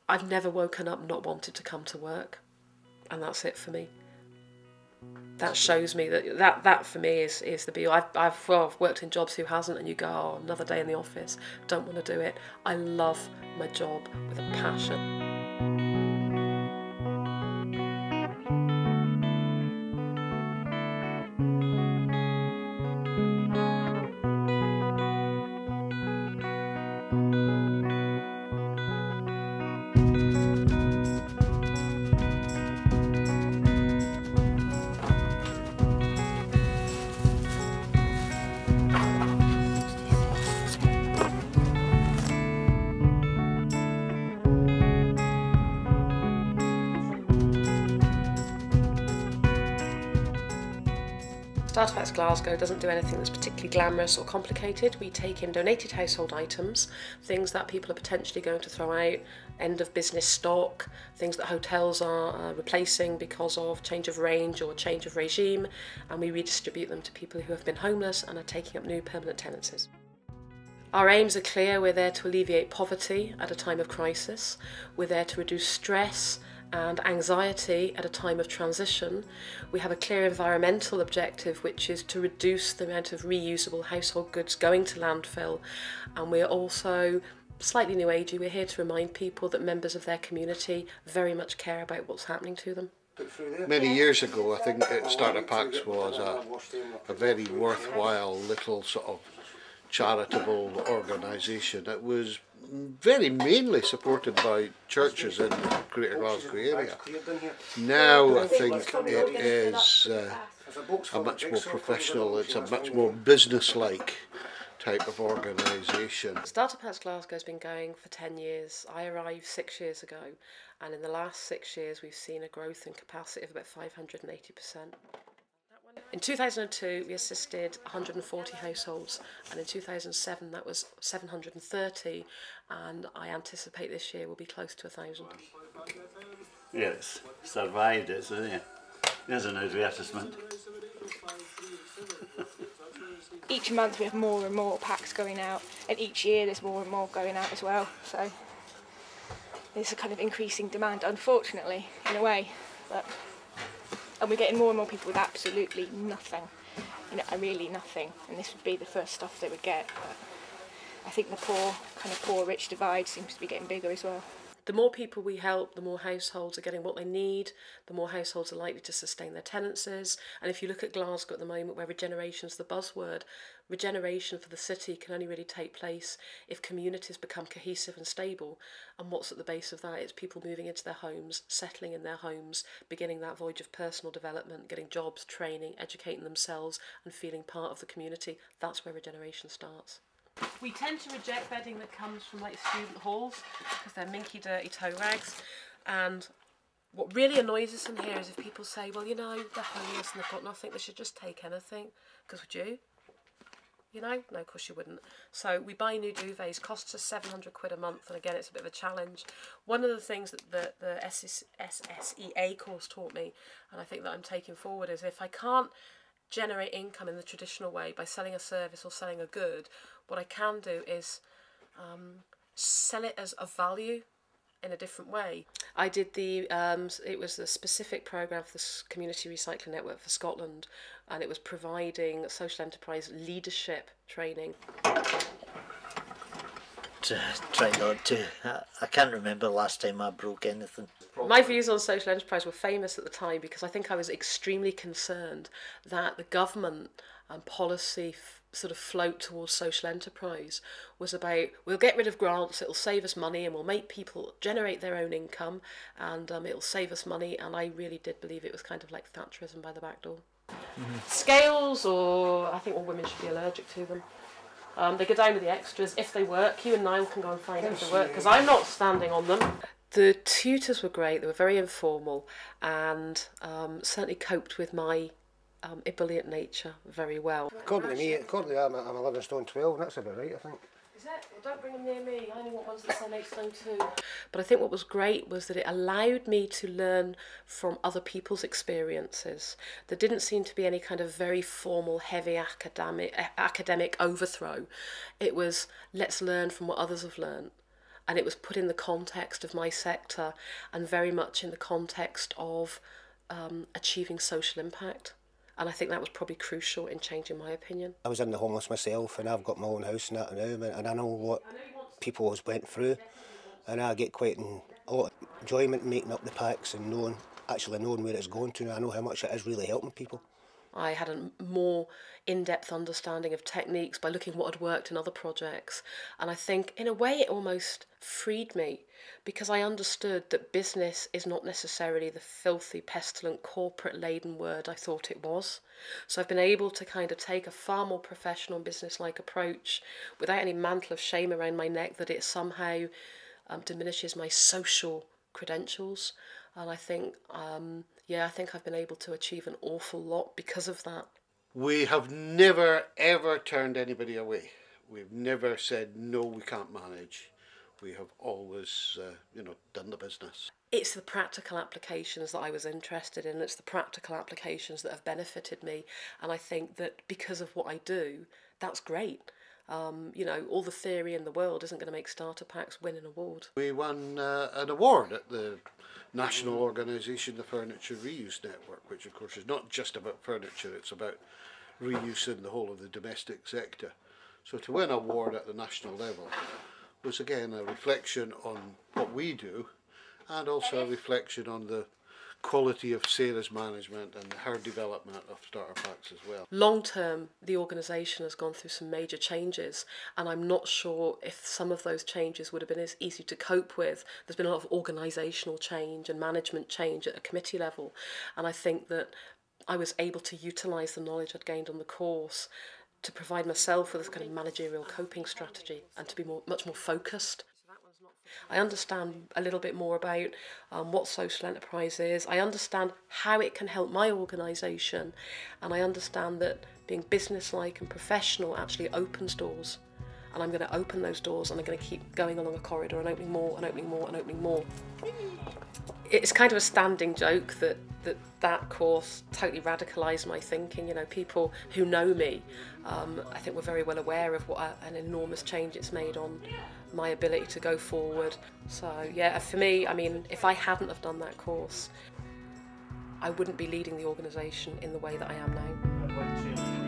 I've never woken up not wanted to come to work, and that's it for me. That shows me that for me is the be all. I've worked in jobs who hasn't, and you go, oh, another day in the office, don't want to do it. I love my job with a passion. Startup Glasgow doesn't do anything that's particularly glamorous or complicated. We take in donated household items, things that people are potentially going to throw out, end of business stock, things that hotels are replacing because of change of range or change of regime, and we redistribute them to people who have been homeless and are taking up new permanent tenancies. Our aims are clear. We're there to alleviate poverty at a time of crisis. We're there to reduce stress and anxiety at a time of transition. We have a clear environmental objective, which is to reduce the amount of reusable household goods going to landfill. And we're also slightly new agey. We're here to remind people that members of their community very much care about what's happening to them. Many years ago, I think Startup Packs was a very worthwhile little sort of charitable organisation. It was very mainly supported by churches in the Greater Glasgow area. Now I think it is a much more professional, it's a much more business-like type of organisation. Startup Glasgow has been going for 10 years. I arrived 6 years ago, and in the last 6 years we've seen a growth in capacity of about 580%. In 2002 we assisted 140 households, and in 2007 that was 730, and I anticipate this year will be close to 1,000. Yes, survived it, so yeah. There's an advertisement. Each month we have more and more packs going out, and each year there's more and more going out as well, so there's a kind of increasing demand, unfortunately, in a way, and we're getting more and more people with absolutely nothing, really nothing, and this would be the first stuff they would get. But I think the poor-rich divide seems to be getting bigger as well. The more people we help, the more households are getting what they need, the more households are likely to sustain their tenancies. And if you look at Glasgow at the moment, where regeneration is the buzzword, regeneration for the city can only really take place if communities become cohesive and stable. And what's at the base of that? It's people moving into their homes, settling in their homes, beginning that voyage of personal development, getting jobs, training, educating themselves and feeling part of the community. That's where regeneration starts. We tend to reject bedding that comes from like student halls because they're minky, dirty tow rags. And what really annoys us in here is if people say, well, they're homeless and they've got nothing, they should just take anything. Because would you? No, of course you wouldn't. So we buy new duvets, costs us 700 quid a month, and again, it's a bit of a challenge. One of the things that the SSEA course taught me, and I think that I'm taking forward, is if I can't generate income in the traditional way by selling a service or selling a good, what I can do is sell it as a value in a different way. I did it was a specific programme for the Community Recycling Network for Scotland, and it was providing social enterprise leadership training. Try not to. I can't remember the last time I broke anything. My views on social enterprise were famous at the time because I think I was extremely concerned that the government and policy sort of float towards social enterprise was about, we'll get rid of grants, it'll save us money, and we'll make people generate their own income, and it'll save us money. And I really did believe it was kind of like Thatcherism by the back door. Scales, or I think all women should be allergic to them. They go down with the extras if they work. You and Niall can go and find out if they work, because I'm not standing on them. The tutors were great. They were very informal, and certainly coped with my ebullient nature very well. According to me, I'm 11 stone 12, and that's about right, I think. Is it? Well, don't bring them near me. I only want ones that say 8 stone 2. But I think what was great was that it allowed me to learn from other people's experiences. There didn't seem to be any kind of very formal, heavy academic overthrow. It was, let's learn from what others have learned. and it was put in the context of my sector and very much in the context of achieving social impact. And I think that was probably crucial in changing my opinion. I was in the homeless myself, and I've got my own house and that now, and I know what people has went through, and I get quite a lot of enjoyment making up the packs and actually knowing where it's going to. I know how much it is really helping people. I had a more in-depth understanding of techniques by looking at what had worked in other projects. And I think, in a way, it almost freed me, because I understood that business is not necessarily the filthy, pestilent, corporate-laden word I thought it was. So I've been able to kind of take a far more professional and business-like approach without any mantle of shame around my neck that it somehow diminishes my social credentials. And I think, I think I've been able to achieve an awful lot because of that. We have never ever turned anybody away. We've never said no, we can't manage. We have always, done the business. It's the practical applications that I was interested in. It's the practical applications that have benefited me, and I think that because of what I do, that's great. All the theory in the world isn't going to make starter packs win an award. We won an award at the national organisation, the Furniture Reuse Network, which of course is not just about furniture, it's about reuse in the whole of the domestic sector. So to win an award at the national level was again a reflection on what we do, and also a reflection on the quality of Sarah's management and her development of starter packs as well. Long term, the organisation has gone through some major changes, and I'm not sure if some of those changes would have been as easy to cope with. There's been a lot of organisational change and management change at a committee level, and I think that I was able to utilise the knowledge I'd gained on the course to provide myself with this kind of managerial coping strategy and to be much more focused. I understand a little bit more about what social enterprise is. I understand how it can help my organisation, and I understand that being businesslike and professional actually opens doors. And I'm going to open those doors, and I'm going to keep going along a corridor and opening more and opening more and opening more. It's kind of a standing joke that course totally radicalised my thinking. People who know me, I think, were very well aware of what an enormous change it's made on my ability to go forward. So yeah, for me, if I hadn't have done that course, I wouldn't be leading the organisation in the way that I am now.